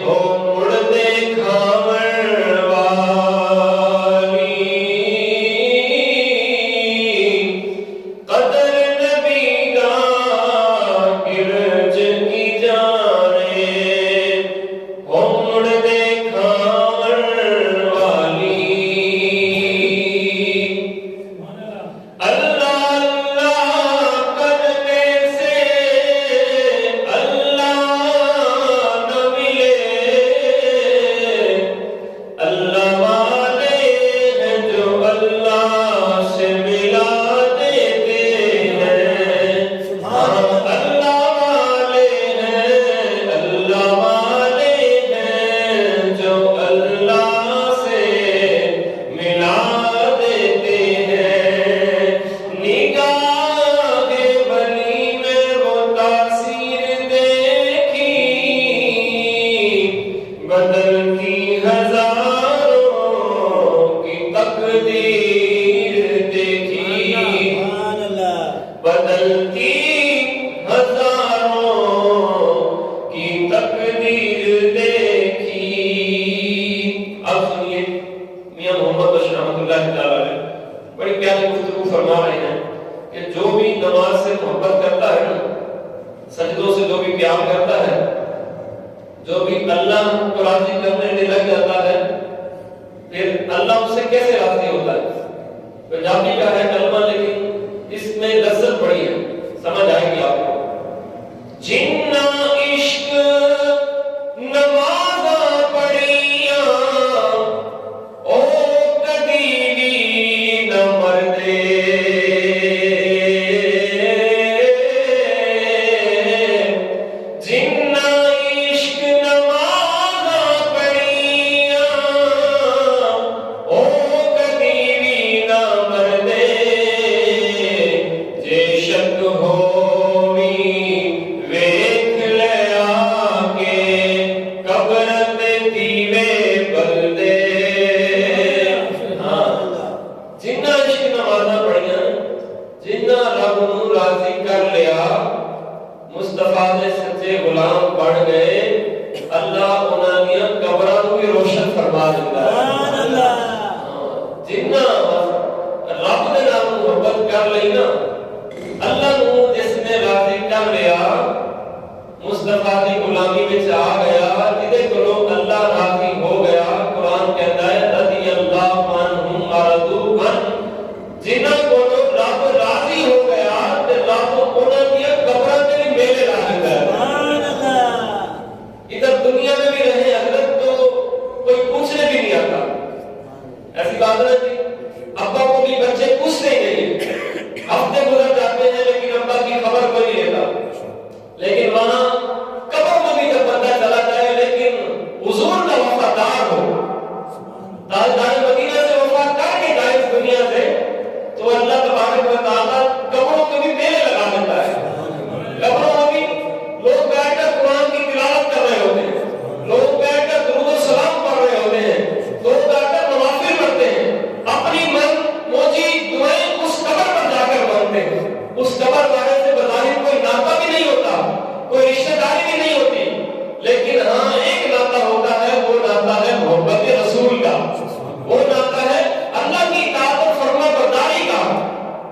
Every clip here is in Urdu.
ہو مڑ دیکھاون والی رحمۃ اللہ تعالی علیہ بڑی پیاری گفتگو فرما رہے ہیں کہ جو بھی نماز سے محبت کرتا ہے نا، سجدوں سے جو بھی پیار کرتا ہے، جو بھی اللہ کو راضی کرنے میں لگ جاتا ہے، پھر اللہ اس سے کیسے راضی ہوتا ہے؟ پنجابی کا ہے کلمہ لیکن اس میں لذت بڑی ہے، سمجھ آئے گی آپ کو۔ جنہ عشق نمازاں پڑھیاں او کدی بھی نہ مردے، جنہ عشق نمازاں پڑھیاں او کدی بھی نہ مردے، جے شک ہووی ویکھ لیا کے قبر تے دیوے بلدے۔ جنہ عشق نمازاں پڑھیاں، جنہ رب نو راضی کر لیا، مصطفیٰ دے سچے غلام بن گئے، اللہ انہاں دیاں قبراں نو بھی روشن فرما دیندا ہے۔ جنہ رب دے نال محبت کر لئی نا، اللہ نو جس نے راضی کر لیا، مصطفیٰ دی غلامی وچ آ گیا، جدے کولوں اللہ راضی ہو گیا، قرآن کہتا ہے رضی اللہ عنہم ورضوا عنہ، جنہاں کولوں رب راضی ہو گیا تے رب انہاں دیاں قبراں تے بھی میلے لا دیندا ہے۔ ادھر دنیا میں بھی رہے حضرت تو کوئی پوچھنے بھی نہیں آتا، ایسی بات ہے جی، ابا کو بھی بچے پوچھتے ہی نہیں، ہفتے گزر جاتے ہیں لیکن ابا کی خبر کوئی نہیں لیتا۔ لیکن وہاں قبر میں بھی جب بندہ چلا جائے لیکن حضور کا وفادار ہو، تاجدار مدینہ سے وفا کر کے جائے اس دنیا سے، تو اللہ تبارک و تعالیٰ قبروں میں بھی میلے لگا دیتا ہے۔ قبروں میں بھی لوگ بیٹھ کر قرآن کی تلاوت کر رہے ہوتے ہیں، لوگ بیٹھ کر درود و سلام پڑھ رہے ہوتے ہیں، لوگ بیٹھ کر نوافل پڑھتے ہیں، اپنی من موجی دعائیں اس قبر پر جا کر مانگتے ہیں۔ اس قبر والے سے بظاہر کوئی ناطہ بھی نہیں ہوتا، کوئی رشتہ داری بھی نہیں ہوتی، لیکن ہاں ایک ناطہ ہوتا ہے، وہ ناطہ ہے محبت رسول کا، وہ ناطہ ہے اللہ کی اطاعت اور فرما برداری کا،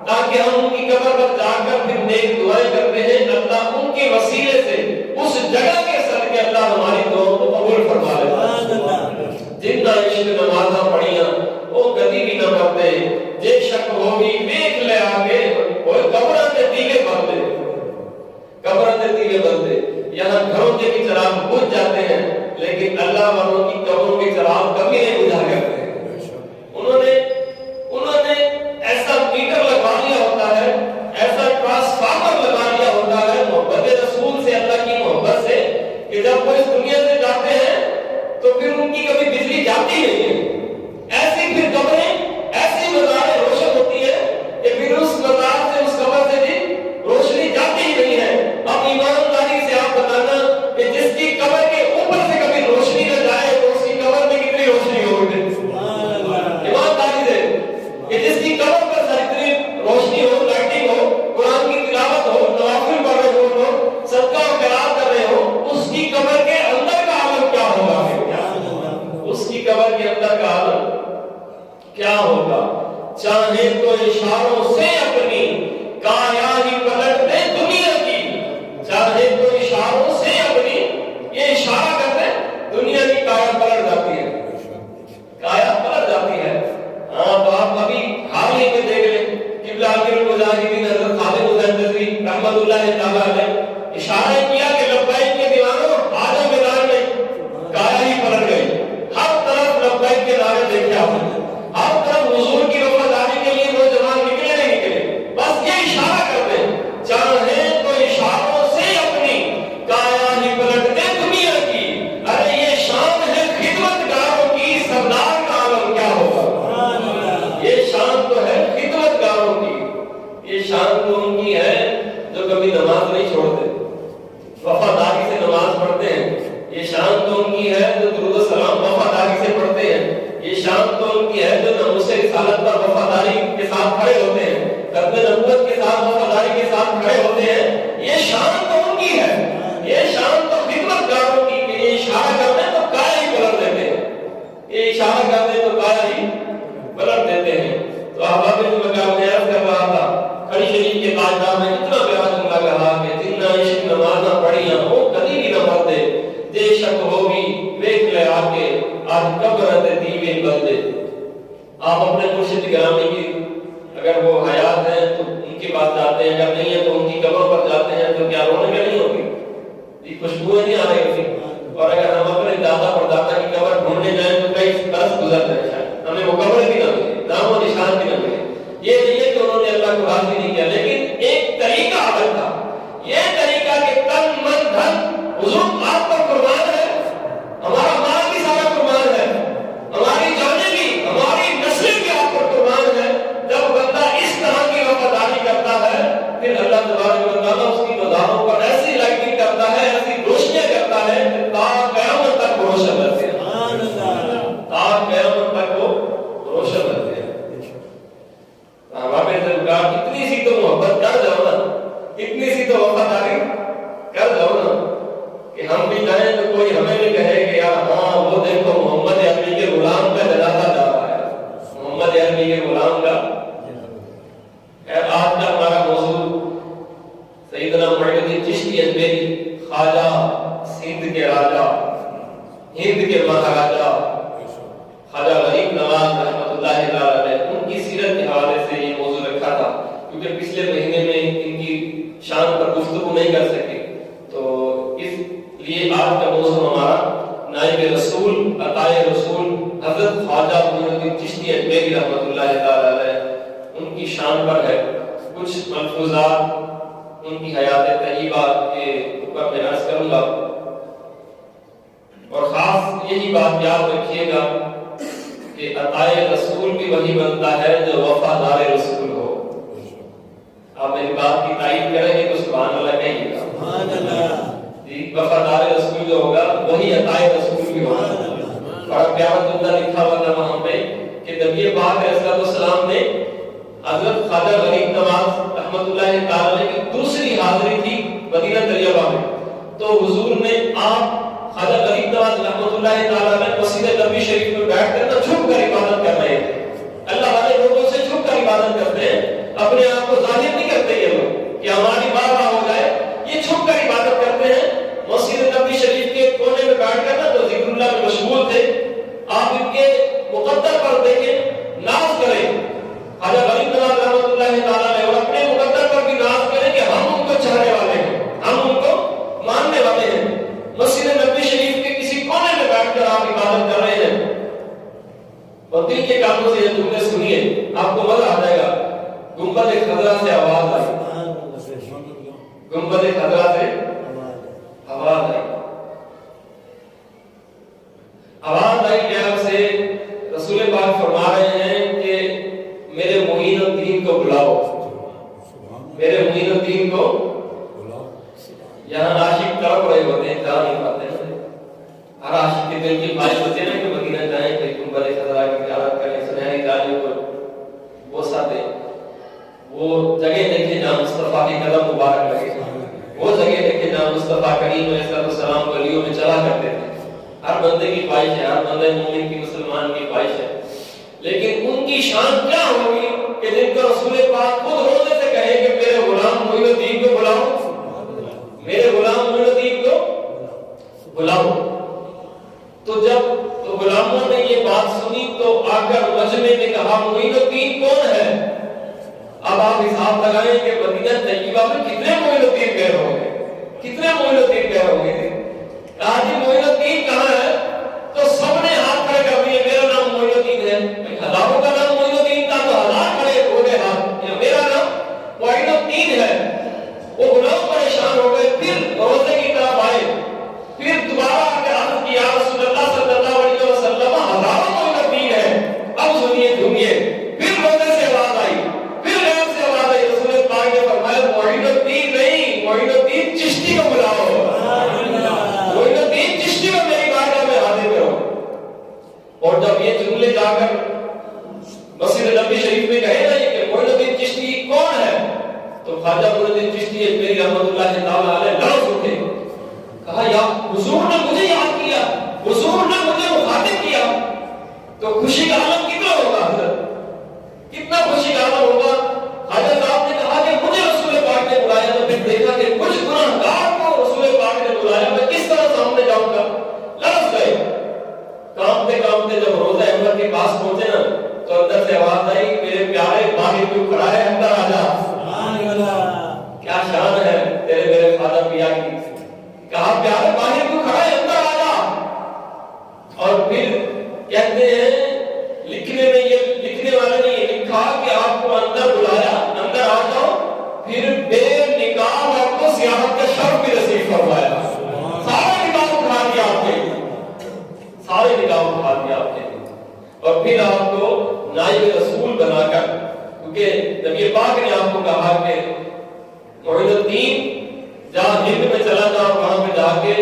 تاکہ ہم ان کی قبر پر جا کر پھر نیک دعائیں کرتے ہیں، اللہ ان کے وسیلے سے اس جگہ کے صدقے اللہ ہماری دعاؤں کو قبول فرما لیتا ہے۔ جنہ عشق نمازاں پڑھیاں وہ کدی بھی نہ مرتے، جے شک ہوگی ویکھ لے آگے وہ قبراں تے دیوے بلدے، قبراں تے دیوے بلدے۔ یہاں گھروں کے بھی چراغ بجھ جاتے ہیں لیکن اللہ والوں کی قبروں کے چراغ کبھی نہیں بجھا کرتے۔ انہوں نے ایسا میٹر لگا لیا ہوتا ہے، ایسا ٹرانسفارمر لگا لیا ہوتا ہے محبت رسول سے، اللہ کی محبت سے، کہ جب وہ اس دنیا سے جاتے ہیں تو پھر ان کی کبھی بجلی جاتی نہیں ہے۔ ایسی پھر قبریں، ایسی مزاریں روشن ہوتی ہے کہ پھر اس مزار سے، اس قبر سے بھی روشنی جاتی ہی نہیں ہے۔ اب ایمانداری سے آپ بتانا کہ جس کی قبر کے اوپر سے کبھی روشنی نہ جائے تو اس کی قبر میں کتنی روشنی ہوگی؟ ایمانداری سے کہ جس کی قبر پر اتنی روشنی ہو، لائٹنگ ہو، قرآن کی تلاوت ہو، نوافل پڑھ رہے ہو، لوگ صدقہ و خیرات کر رہے ہو، اس کی قبر کے اندر کا عالم کیا ہوگا؟ اس کی قبر کے اندر کا عالم کیا ہوگا؟ چاہے تو اشاروں سے اپنی کایا ہی پلٹ دے دنیا کی، چاہے تو اشاروں سے اپنی، یہ اشارہ کرتے دنیا کی کایا پلٹ جاتی ہے، کایا پلٹ جاتی ہے۔ ہاں تو آپ ابھی حال ہی میں دیکھ لیں، قبلہ امیر المجاہدین حضرت خالد حسین نظری رحمۃ اللہ تعالیٰ علیہ اشارہ کیا کہ لبیک کے دیوانوں آ جاؤ میدان میں، کایا ہی پلٹ گئی، ہر طرف لبیک کے نعرے دیکھے آپ نے، ہر طرف حضور کی وفاداری کے لیے نوجوان نکلے نہیں نکلے، بس یہ اشارہ کرتے ہیں، چاہے تو اشاروں سے اپنی کایا ہی پلٹ دے دنیا کی۔ ارے یہ شان ہے خدمت گاروں کی، سردار کا عالم کیا ہوگا؟ یہ شان تو ہے خدمت گاروں کی، یہ شان تو ان کی ہے جو کبھی نماز نہیں چھوڑتے، وفاداری سے نماز پڑھتے ہیں، یہ شان تو ان کی ہے جو درود و سلام وفاداری سے پڑھتے ہیں، یہ شان تو ان کی ہے جو ناموس رسالت پر وفاداری کے ساتھ کھڑے ہوتے ہیں، ختم نبوت کے ساتھ وفاداری کے ساتھ کھڑے ہوتے ہیں، یہ شان تو ان کی ہے، یہ شان تو خدمت گاروں کی کہ یہ اشارہ کرتے ہیں تو کایا ہی پلٹ دیتے ہیں، یہ اشارہ کرتے ہیں تو کایا ہی پلٹ صحابہ میں مقام نیاز کر رہا تھا کھڑی شریف کے تاجدار میں اتنا پیارا جملہ کہا کہ جنہ عشق نمازاں پڑھیاں وہ کبھی بھی نہ مرتے دے شک ہوگی ویکھ لے آ کے آج قبر تے دیوے بلدے. آپ اپنے مرشد گرامی کی اگر وہ حیات ہیں تو ان کے پاس جاتے ہیں, اگر نہیں ہے تو ان کی قبر پر جاتے ہیں تو کیا رونے میں نہیں ہوگی؟ یہ خوشبوئیں نہیں آ رہی ہوتی. اور اگر ہم اپنے دادا پر دادا کی قبر ڈھونڈنے جائیں تو کئی برس گزر جائے شاید ہمیں وہ قبر بھی نہ ملے, نام و نشان بھی نہ ملے. یہ نہیں ہے کہ انہوں نے اللہ کو راضی نہیں کیا, لیکن ایک طریقہ عمل تھا. یہ طریقہ کہ تن من دھن حضور آپ پر قربان ہے, ہمارا مال بھی سارا قربان ہے, ہماری جانیں بھی, ہماری نسل بھی آپ پر قربان ہے. جب بندہ اس طرح کی وفاداری کرتا ہے پھر اللہ تبارک و تعالیٰ اس کی مزاروں پر ایسی لائٹنگ کرتا ہے, ایسی روشنیاں کرتا ہے کہ تا قیامت تک وہ روشن رہتے ہیں. تا قیامت تک وہ روشن رہتے ہیں. اتنی سی تو محبت کر جاؤ نا, اتنی سی تو وفاداری کر جاؤ نا کہ ہم بھی جائیں تو کوئی ہمیں بھی کہے کہ یار ہاں وہ دیکھو محمد عربی کے غلام کا جنازہ جا رہا ہے, محمد عربی کے غلام کا. آج کا ہمارا موضوع سیدنا معین الدین چشتی اجمیری, خواجہ سندھ کے راجا, ہند کے مہاراجا, خواجہ غریب نواز رحمۃ اللہ علیہ, ان کی سیرت کے حوالے سے یہ موضوع رکھا تھا کیونکہ پچھلے مہینے میں ان کی شان پر گفتگو نہیں کر سکے. تو اس لیے آج کا موضوع ہمارا نائب رسول عطائے رسول حضرت خواجہ معین الدین چشتی اجمیری رحمۃ اللہ علیہ ان کی شان پر ہے. کچھ ملفوظات ان کی حیات طیبہ کے اوپر میں عرض کروں گا, اور خاص یہی بات یاد رکھیے گا کہ عطائے رسول بھی وہی بنتا ہے جو وفادار رسول ہو. آپ میری بات کی تائید کریں گے تو سبحان اللہ کہیے گا. سبحان اللہ. جی, وفادار رسول جو ہوگا وہی عطائے رسول بھی ہوگا. اور پیارا جملہ لکھا ہوا تھا وہاں پہ کہ نبی پاک علیہ السلام نے حضرت خواجہ غریب نواز رحمۃ اللہ تعالی کی دوسری حاضری تھی مدینہ طیبہ میں, تو حضور نے آپ خواجہ غریب نواز رحمۃ اللہ تعالی نے مسجد نبوی شریف میں بیٹھ کر چھپ کر عبادت کر رہے تھے. اللہ والے لوگوں سے چھپ کر عبادت کرتے ہیں, اپنے آپ کو ظاہر نہیں کرتے یہ لوگ کہ ہماری بار ہو جائے, یہ چھپ کر عبادت کرتے ہیں. مسجد نبوی شریف کے کونے میں بیٹھ کر نا تو ذکر اللہ میں مشغول تھے. آپ ان کے مقدر پر دیکھیں, ناز کریں خواجہ غریب نواز رحمۃ اللہ تعالی, اور اپنے مقدر پر بھی ناز کریں کہ ہم ان کو چاہنے والے ہیں, ہم ان کو ماننے والے ہیں. مسجد نبوی شریف کے کسی کونے میں بیٹھ کر آپ عبادت کر رہے ہیں, اور دل کے کانوں سے یہ جملے سنیے, آپ کو مزہ آ جائے گا. گنبد خضرا سے آواز آئی, گنبد خضرا سے آواز آئی, آواز آئی کیا سے رسول پاک فرما رہے ہیں کہ میرے معین الدین کو بلاؤ, میرے معین الدین کو بلاؤ. یہاں عاشق تڑپ رہے ہوتے ہیں, جا نہیں پاتے ہیں. ہر عاشق کے دل کی خواہش ہوتی ہے نا کہ مدینہ جائیں, کہ گنبد خضرا کی زیارت کریں, سنہری جالیوں کو بوسہ دیں, وہ جگہ دیکھیں جہاں مصطفیٰ کی قدم مبارک لگے, وہ جگہ دیکھیں جہاں مصطفیٰ کریم علیہ السلام گلیوں میں چلا کرتے تھے. ہر بندے کی خواہش ہے, ہر بندے مومن کی, مسلمان کی خواہش ہے, لیکن ان کی شان کیا ہوگی کہ جن کو رسول پاک خود روزے سے کہے کہ میرے غلام معین الدین کو بلاؤ, میرے غلام معین الدین کو بلاؤ. تو جب تو غلاموں نے یہ بات سنی تو آ کر مجمع نے کہا معین الدین کون ہے؟ اب آپ حساب لگائیں کہ مدینہ طیبہ میں کتنے معین الدین گئے ہوں گے, کتنے معین الدین گئے ہوں گے. کہا جی معین الدین کہاں ہے؟ تو سب نے ہاتھ کھڑے کر دیے, میرا نام معین الدین ہے. ہزاروں کا نام معین الدین تھا تو ہزار کھڑے ہو گئے ہاتھ, میرا نام معین الدین ہے. وہ غلام پریشان ہو گئے, پھر روزے کی طرف آئے, پھر دوبارہ آ کے عرض کیا رسول اللہ صلی اللہ علیہ وسلم ہزاروں معین الدین ہے, اب سنیے سنیے. پھر روزے سے آواز آئی, پھر غیب سے آواز آئی, رسول پاک نے فرمایا معین الدین نہیں, معین الدین چشتی کو بلاؤ, معین الدین چشتی کو میری بارگاہ میں حاضر کرو. اور جب یہ جملے جا کر مسجد نبوی شریف میں کہے نا کہ معین الدین چشتی کون ہے, تو خواجہ معین الدین چشتی میری رحمۃ اللہ تعالی علیہ لفظ اٹھے, کہا یا حضور نے مجھے یاد کیا, حضور نے مجھے مخاطب کیا. تو خوشی کا عالم کتنا ہوگا حضرت, کتنا خوشی دائی میرے پیارے باہر کیوں کھڑا ہے، اندر آ جا۔ کیا شان ہے تیرے میرے فادر پیا کی، کہا پیارے باہر کیوں کھڑا ہے، اندر آ جا۔ اور پھر کہتے ہیں لکھنے میں، یہ لکھنے والے نے یہ لکھا کہ آپ کو اندر بلایا، اندر آ جاؤ، پھر بے نقاب آپ کو سیاحت کا شرف بھی نصیب فرمایا۔ سارے نقاب اٹھا دیا آپ نے، سارے نقاب اٹھا دیا آپ نے، اور پھر آپ کو نائب رسول بنا کر، کیونکہ نبی پاک نے آپ کو کہا کہ معین الدین جہاں ہند میں چلا جا، وہاں پہ جا کے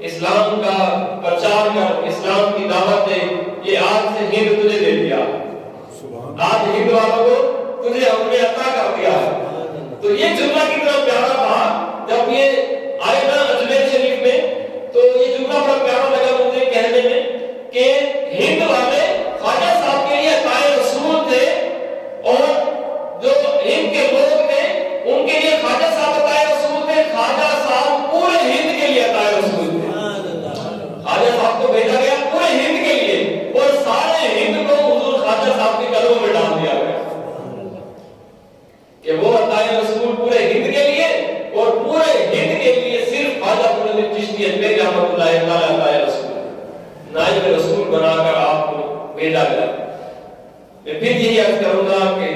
اسلام کا پرچار کر، اسلام کی دعوت دے، یہ آج سے ہند تجھے دے دیا، آج ہند والوں کو تجھے ہم نے عطا کر دیا ہے۔ تو یہ جملہ کتنا پیارا تھا، جب یہ آئے نا اجمیر شریف میں تو یہ جملہ بڑا پیارا لگا مجھے کہنے میں کہ ہند والے خواجہ صاحب کے لیے عطائے رسول تھے، اور جو ہند کے لوگ تھے ان کے لیے خواجہ صاحب عطائے رسول تھے، خواجہ صاحب پورے ہند کے لیے عطائے رسول تھے۔ خواجہ صاحب کو بھیجا گیا پورے ہند کے لیے، اور سارے ہند کو حضور خواجہ صاحب کے قدموں میں ڈال دیا گیا کہ وہ عطائے رسول پورے ہند کے لیے، اور پورے ہند کے لیے صرف خواجہ معین چشتی اجمیری رحمۃ اللہ تعالی عطائے رسول نائب رسول بنا کر آپ کو بھیجا گیا۔ میں پھر یہی عرض کروں گا کہ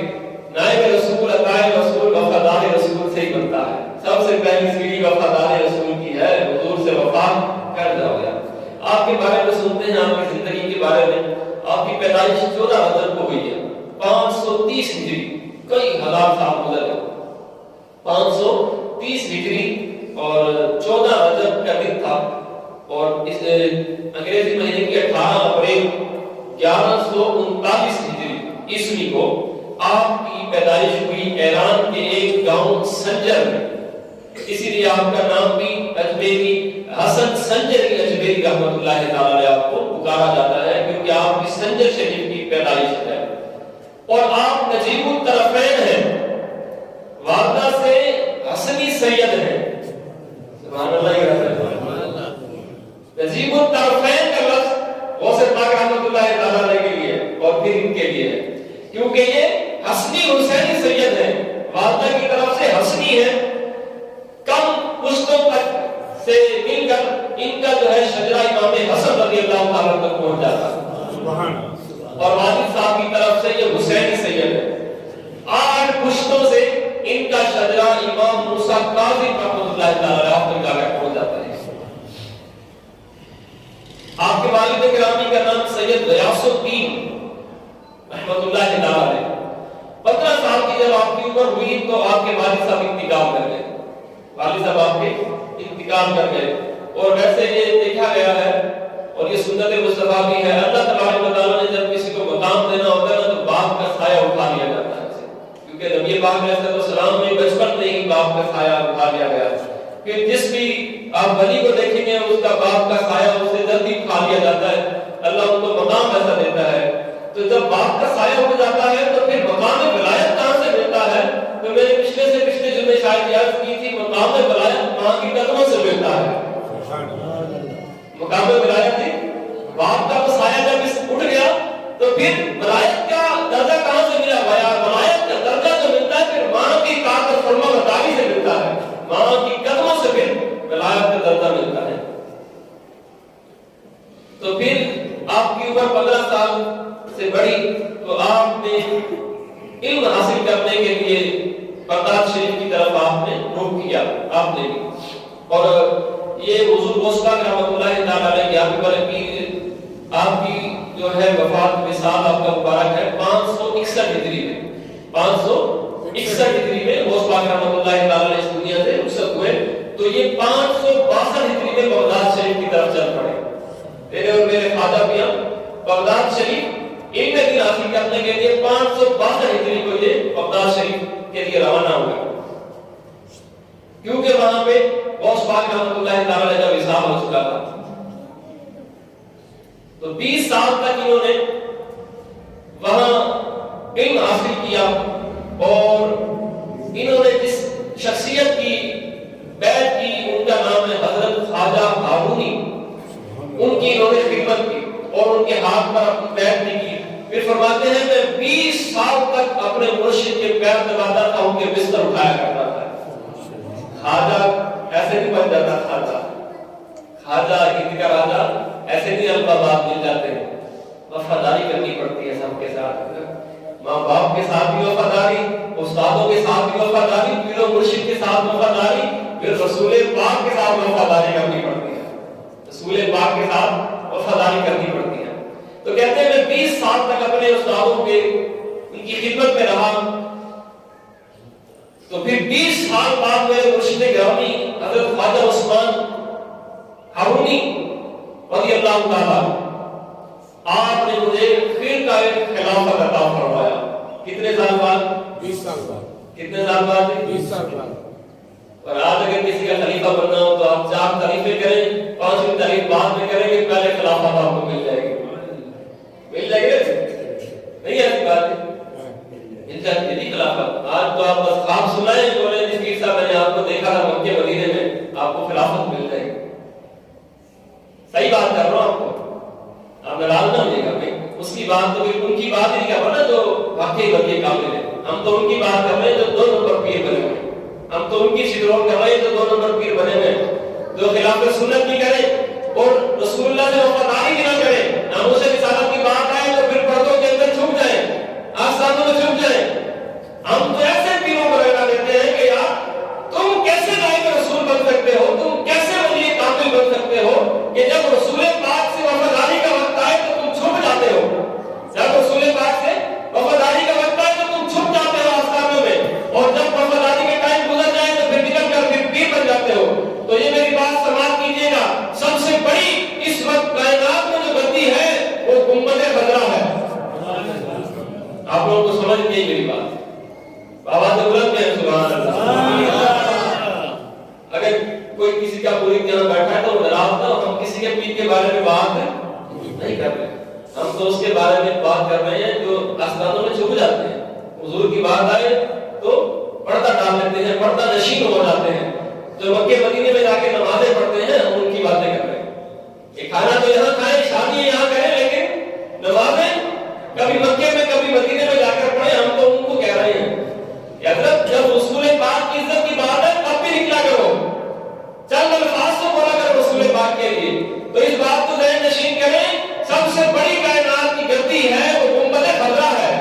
نائب رسول عطائے رسول وفادار رسول سے ہی بنتا ہے۔ سب سے پہلی سیڑھی وفادار رسول کی ہے، حضور سے وفا کر جاؤ گیا۔ آپ کے بارے میں سنتے ہیں، آپ کی زندگی کے بارے میں، آپ کی پیدائش 14 رجب کو ہوئی ہے، 530 ہجری، کئی ہزار سال گزر گئے، 530 ہجری اور 14 رجب کا دن تھا، اور اس انگریزی مہینے کی 18 اپریل 1139 ہجری عیسوی کو آپ کی پیدائش ہوئی ایران کے ایک گاؤں سنجر میں۔ اسی لیے آپ کا نام بھی اجمیری، حسن سنجری اجمیری رحمۃ اللہ تعالی علیہ آپ کو پکارا جاتا ہے، کیونکہ آپ کی سنجر شریف کی پیدائش ہے، اور آپ نجیب الطرفین ہیں، والدہ سے حسنی سید ہیں، سبحان اللہ نجیب الطرفین کا لفظ غوث پاک رحمۃ اللہ تعالی علیہ کے لیے اور پھر ان کے لیے ہے، کیونکہ یہ حسنی حسینی سید ہیں، والدہ کی طرف سے حسنی ہے، کم پشتوں تک سے مل کر ان کا جو ہے شجرہ امام حسن رضی اللہ تعالیٰ تک پہنچ جاتا ہے، اور والد صاحب کی طرف سے یہ حسینی سید ہے، 8 پشتوں سے ان کا شجرہ امام موسیٰ کاظم رحمۃ اللہ تعالیٰ تک جا کر پہنچ جاتا ہے۔ آپ کے والد گرامی کا نام سید غیاث الدین رحمۃ اللہ تعالیٰ علیہ۔ 15 سال کی جب آپ کی عمر ہوئی تو آپ کے والد صاحب انتقال کر گئے، والد صاحب آپ کے انتقال کر گئے، اور ویسے یہ دیکھا گیا ہے اور یہ سنت مصطفیٰ بھی ہے، اللہ تبارک و تعالیٰ نے جب کسی کو مقام دینا ہوتا ہے نا تو باپ کا سایہ اٹھا لیا جاتا ہے، کیونکہ نبی پاک علیہ السلام میں بچپن میں ہی باپ کا سایہ اٹھا لیا گیا، پھر جس بھی آپ ولی کو دیکھیں گے اس کا باپ کا سایہ اسے جلدی اٹھا لیا جاتا ہے، اللہ ان کو مقام ایسا دیتا ہے۔ تو جب باپ کا سایہ ہو جاتا ہے تو پھر مقام ولایت کہاں سے ملتا ہے؟ تو میں نے پچھلے جمعے شاید یاد کی تھی، مقام ولایت ماں کی قدموں سے ملتا ہے، مقام ولایت تھی باپ کا وہ سایہ جب اٹھ گیا تو پھر ولایت کا درجہ کہاں سے ملا؟ ولایت کا درجہ جو ملتا ہے پھر ماں کی اطاعت اور فرما برداری سے ملتا ہے، ماں کی قدموں سے پھر ولایت کا درجہ ملتا ہے۔ تو پھر آپ کی عمر 15 سال سے بڑی تو آپ نے علم حاصل کرنے کے لیے بغداد شریف کی طرف آپ نے رخ کیا، آپ نے بھی، اور یہ حضور غوث پاک رحمۃ اللہ تعالی علیہ کی آپ والے پیر آپ کی جو ہے وفات وصال آپ کا مبارک ہے 561 ہجری میں، 561 ہجری میں غوث پاک رحمۃ اللہ تعالی علیہ اس دنیا سے رخصت ہوئے، تو یہ 562 ہجری میں بغداد شریف کی طرف چل پڑے۔ میرے اور میرے خواجہ میاں بغداد شریف علم دین حاصل کرنے کے لیے 562 ہجری کو یہ بغداد شریف کے لیے روانہ ہوئے، کیونکہ وہاں پہ غوث پاک رحمۃ اللہ تعالی کا وصال ہو چکا تھا۔ تو 20 سال تک انہوں نے وہاں علم حاصل کیا، اور انہوں نے جس شخصیت کی بیعت کی ان کا نام ہے حضرت خواجہ ہارونی، ان کی انہوں نے خدمت کی اور ان کے ہاتھ پر اپنی بیعت بھی کی۔ پھر فرماتے ہیں میں 20 سال تک اپنے مرشد کے پیر دباتا تھا، ان کے بستر اٹھایا کرتا تھا۔ خواجہ ایسے نہیں بن جاتا، خواجہ ہند کا راجہ ایسے نہیں القابات مل جاتے ہیں، وفاداری کرنی پڑتی ہے سب کے ساتھ، ماں باپ کے ساتھ بھی وفاداری، استادوں کے ساتھ بھی وفاداری، پیر و مرشد کے ساتھ وفاداری، پھر رسول پاک کے ساتھ وفاداری کرنی پڑتی ہے، رسول پاک کے ساتھ وفاداری کرنی پڑتی ہے۔ تو کہتے ہیں میں 20 سال تک اپنے استادوں کے ان کی خدمت میں رہا، تو پھر 20 سال بعد میرے مرشد گرامی حضرت خواجہ عثمان ہارونی رضی اللہ تعالیٰ آپ نے مجھے پھر کا خلافت عطا فرمایا۔ کتنے سال بعد؟ 20 سال بعد۔ کتنے سال بعد؟ 20 سال بعد۔ اور آج اگر کسی کا خلیفہ بننا ہو تو آپ 4 تعریفیں کریں، 5ویں تعریف بعد میں کریں گے، پہلے خلافت آپ کو مل جائے گی، مل جائے گی نہیں؟ ایسی بات ہے، مل جائے گی خلافت۔ آج تو آپ بس خواب سنائیں، بولے جی پیر صاحب میں نے آپ کو دیکھا تھا مکے مدینے میں، آپ کو خلافت مل جائے گی۔ صحیح بات کر رہا ہوں آپ کو، آپ ناراض نہ ہوئیے گا، اس کی بات تو ان کی بات نہیں کر رہا نا جو واقعی بندے کامل ہے، ہم تو ان کی بات کر رہے ہیں جو 2 نمبر پیر بنے ہوئے، ہم تو ان کی شکرون کر رہے ہیں جو 2 نمبر پیر بنے ہوئے، جو خلاف سنت نہیں کریں اور رسول اللہ سے وفاداری بھی نہ کریں، ناموس رسالت کی بات آئے تو پھر پردوں کے اندر چھپ جائیں، آستانوں میں چھپ جائیں۔ ہم تو ایسے پیروں کو رہنا دیتے ہیں کہ یار تم کیسے نائب رسول بن سکتے ہو، تم کیسے ولی کامل بن سکتے ہو کہ جب رسول پاک سے وفاداری کا وقت آئے تو تم چھپ جاتے ہو، جب رسول پاک سے وفاداری کا وقت آئے تو تم چھپ جاتے ہو آستانوں میں، اور جب وفاداری کے ٹائم گزر جائے تو پھر نکل کر پھر پیر بن جاتے ہو۔ تو یہ میری بات سماعت کیجیے گا، سب سے بڑی اس وقت کائنات میں جو گدی ہے وہ گنبد خضرا ہے۔ آپ لوگوں کو سمجھ نہیں میری بات، آواز بلند ہے سبحان اللہ۔ اگر کوئی کسی کا مرید یہاں بیٹھا ہے تو ناراض نہ ہو، ہم کسی کے پیر کے بارے میں بات نہیں کر رہے، ہم تو اس کے بارے میں بات کر رہے ہیں جو آستانوں میں چھپ جاتے ہیں، حضور کی بات آئے تو پردہ ڈال لیتے ہیں، پردہ نشین ہو جاتے ہیں، جو مکے مدینے میں جا کے نمازیں پڑھتے ہیں ہم ان کی باتیں کر رہے ہیں۔ یہ کھانا تو یہاں کھائیں، شادی یہاں کریں، لیکن نمازیں کبھی مکے میں کبھی مدینے میں جا کر پڑھیں، ہم تو ان کو کہہ رہے ہیں کہ حضرت جب رسول پاک کی عزت کی بات ہے تب بھی نکلا کرو، چند الفاظ تو بولا کرو رسول پاک کے لیے۔ تو اس بات کو ذہن نشین کریں، سب سے بڑی کائنات کی گدی ہے وہ گنبد خضرا ہے،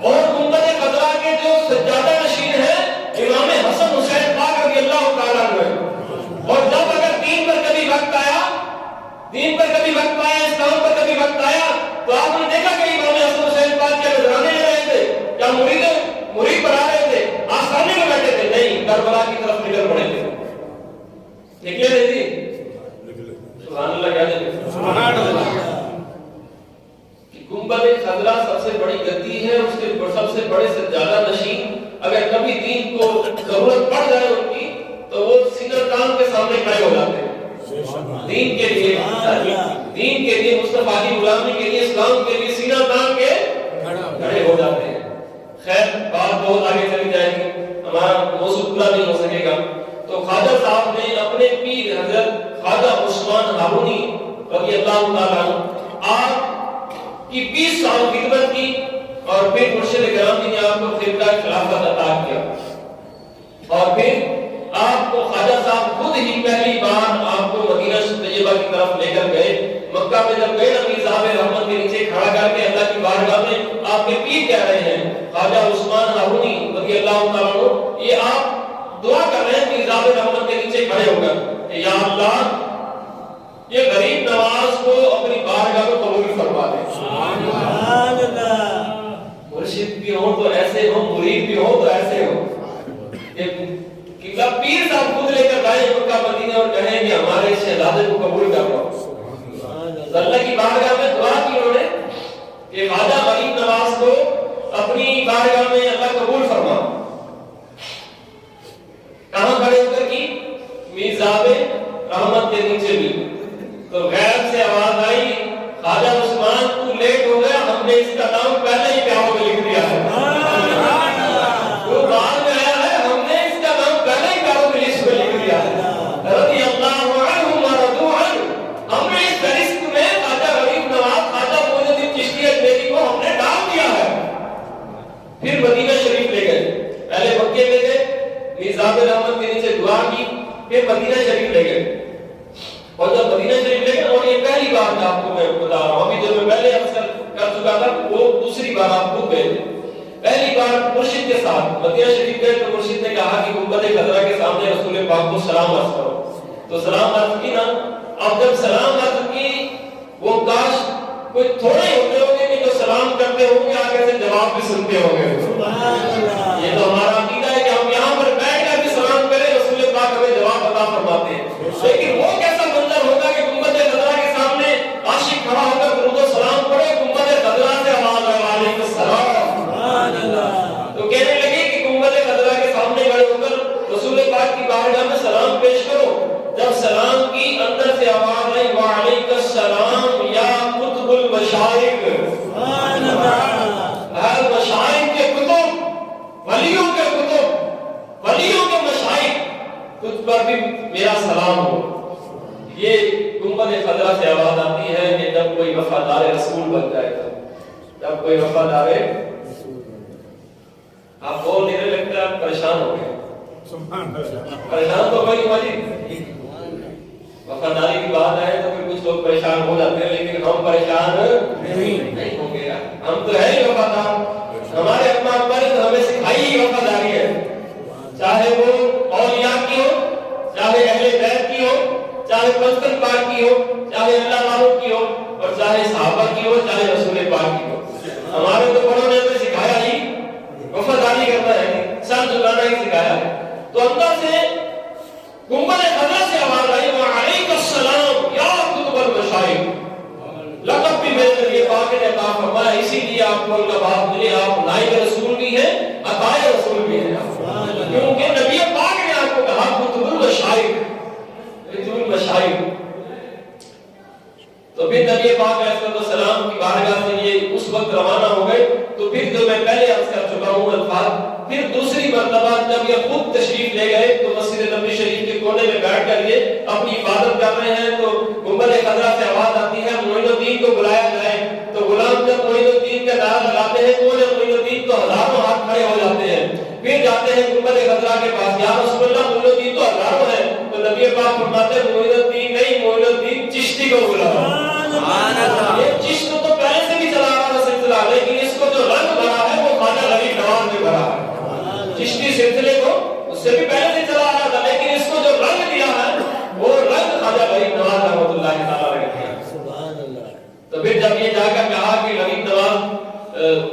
اور گنبد خضرا کے جو سجادہ نشین ہے امام حسن حسین پاک رضی اللہ تعالیٰ عنہ۔ اور جب اگر دین پر کبھی وقت آیا، اسلام پر کبھی وقت آیا تو آپ نے دیکھا کہ امام حسن حسین پاک کیا نذرانے لے رہے تھے، کیا مرید بنا رہے تھے، آستانے میں بیٹھے تھے؟ نہیں، کربلا کی طرف نکل پڑے تھے، نکلے نہیں تھی؟ سبحان اللہ، کیا دیکھیں سبحان اللہ۔ گنبد خضرا سب سے بڑی گدی ہے، اس کے سب سے بڑے سجادہ نشین، اگر کبھی دین کو ضرورت پڑ جائے ان کی تو وہ سینہ تان کے سامنے کھڑے ہو جاتے ہیں، دین کے لیے مصطفیٰ کی غلامی کے لیے، اسلام کے لیے سینہ تان کے کھڑے ہو جاتے ہیں۔ خیر بات بہت آگے چلی جائے گی، ہمارا موضوع پورا نہیں ہو سکے گا۔ تو خواجہ صاحب نے اپنے پیر حضرت خواجہ عثمان ہارونی رضی اللہ تعالیٰ آپ کی 20 سال خدمت کی، اور پھر مرشد گرامی نے آپ کو خلفہ خلافت عطا کیا، اور پھر آپ کو خواجہ صاحب خود ہی پہلی بار آپ کو مدینہ طیبہ کی طرف لے کر گئے۔ مکہ میں جب گئے نبی صاحب رحمت کے نیچے کھڑا کر کے اللہ کی بارگاہ میں آپ کے پیر کہہ رہے ہیں خواجہ عثمان ہارونی رضی اللہ تعالیٰ عنہ، یہ آپ دعا کر رہے ہیں نبی صاحب رحمت کے نیچے کھڑے ہو کر کہ یا اللہ یہ غریب نواز کو اپنی بارگاہ میں قبول فرما دے۔ سبحان اللہ۔ مرشد بھی ہو تو ایسے ہو، مرید بھی ہو تو ایسے ہو، کہ پیر صاحب خود لے کر آئے مکہ مدینہ اور کہیں کہ ہمارے شہزادے کو قبول کر لو۔ اللہ کی بارگاہ میں دعا کی انہوں نے کہ خواجہ غریب نواز کو اپنی بارگاہ میں اللہ قبول فرما۔ کہاں کھڑے ہو کر کی؟ میزاب رحمت کے نیچے بھی۔ تو غیب سے آواز آئی خواجہ عثمان تو لیٹ ہو گیا، ہم نے اس کا نام پہلے ہی پیاروں میں لکھ دیا ہے۔ وہ بعد میں آیا ہے، ہم نے اس کا نام پہلے ہی پیاروں کی لسٹ میں لکھ دیا ہے۔ رضی اللہ عنہم ورضوا عنہ، ہم نے اس فہرست میں خواجہ غریب نواز خواجہ معین الدین چشتی اجمیری کو ہم نے ڈال دیا ہے۔ پھر مدینہ شریف لے گئے، پہلے مکے لے گئے، میزاب رحمت کے نیچے دعا کی، پھر مدینہ شریف لے گئے، اور جب مدینہ شریف لے گئے، اور یہ پہلی بار تھا، آپ کو میں بتا رہا ہوں، ابھی جو میں پہلے اکثر کر چکا تھا وہ دوسری بار آپ کو گئے تھے، پہلی بار مرشد کے ساتھ مدینہ شریف گئے تو مرشد نے کہا کہ گنبد خضرا کے سامنے رسول پاک کو سلام عرض کرو، تو سلام عرض کی نا، اب جب سلام عرض کی وہ کاش کوئی تھوڑے ہوتے ہوں گے کہ جو سلام کرتے ہوں گے آگے سے جواب بھی سنتے ہوں گے، یہ تو ہمارا عقیدہ ہے کہ ہم یہاں پر بیٹھ کر بھی سلام کریں، رسول پاک ہمیں جواب عطا فرماتے ہیں، لیکن وہ کیسا منظر ہوگا کہ گنبد خضرا کے سامنے عاشق کھڑا ہو کر درود و سلام پڑھے، گنبد خضرا سے آواز آئے وعلیکم السلام، تو کہنے لگے کہ گنبد خضرا کے سامنے کھڑے ہو کر رسول پاک کی بارگاہ میں سلام پیش کرو، جب سلام کی اندر سے آواز آئی وعلیکم السلام یا قطب المشائق، سبحان اللہ، مشائق کے کتب، ولیوں کے کتب، ولیوں کے مشائق، تجھ پر بھی میرا سلام ہو، یہ گنبد خضرا سے آواز آتی ہے کہ جب کوئی وفادار رسول بن جائے گا، جب کوئی وفادار، آپ بول نہیں رہے، لگتا ہے آپ پریشان ہو گئے، پریشان تو کوئی نہیں، وفاداری کی بات ہے تو پھر کچھ لوگ پریشان ہو جاتے ہیں، لیکن ہم پریشان نہیں ہوں گے، ہم تو ہے ہی وفادار، ہمارے اپنا ابا نے تو ہمیں سکھائی ہی وفاداری ہے، چاہے وہ اولیاء کی ہو، چاہے اہل بیت کی ہو، چاہے پنجتن پاک کی ہو، چاہے اللہ والوں کی ہو، اور چاہے صحابہ کی ہو، چاہے رسول پاک کی ہو، ہمارے تو بڑوں نے ہمیں سکھایا ہی وفاداری کرنا ہے، سر جھکانا ہی سکھایا ہے، تو اندر سے گنبد خضرا سے آواز آئی وعلیکم السلام یا قطب المشائق، لقب بھی میرے لیے پاک نے عطا فرمایا، اسی لیے آپ کو لقب ملے، آپ نائب رسول بھی ہیں، عطائے رسول بھی ہیں، کیونکہ نبی پاک نے آپ کو کہا قطب المشائق، قطب المشائق، تو پھر نبی پاک علیہ السلام کی بارگاہ سے یہ اس وقت روانہ ہو گئے، تو پھر جو میں پہلے عرض کر چکا ہوں الفاظ، پھر دوسری مرتبہ جب یہ خود تشریف لے گئے تو مسجد نبوی شریف کے کونے میں بیٹھ کر یہ اپنی عبادت کر رہے ہیں، تو گنبد خضرا سے آواز آتی ہے معین الدین کو بلایا جائے، تو غلام جب معین الدین کا نعرہ لگاتے ہیں تو معین الدین تو ہزاروں ہاتھ کھڑے ہو جاتے ہیں، پھر جاتے ہیں گنبد خضرا کے پاس، یا رسول اللہ معین الدین تو ہزاروں ہیں، تو نبی پاک فرماتے ہیں معین الدین نہیں، معین الدین چشتی کو بلاؤ، یہ چشت تو پہلے سے بھی چلا رہا تھا سلسلہ، لیکن اس کو جو رنگ بھرا ہے وہ خواجہ غریب نواز نے بھرا ہے، چشتی سلسلے کو اس سے بھی پہلے سے چلا رہا تھا، لیکن اس کو جو رنگ دیا ہے وہ رنگ خواجہ غریب نواز رحمۃ اللہ تعالیٰ نے دیا، تو پھر جب یہ جا کر کہا کہ غریب نواز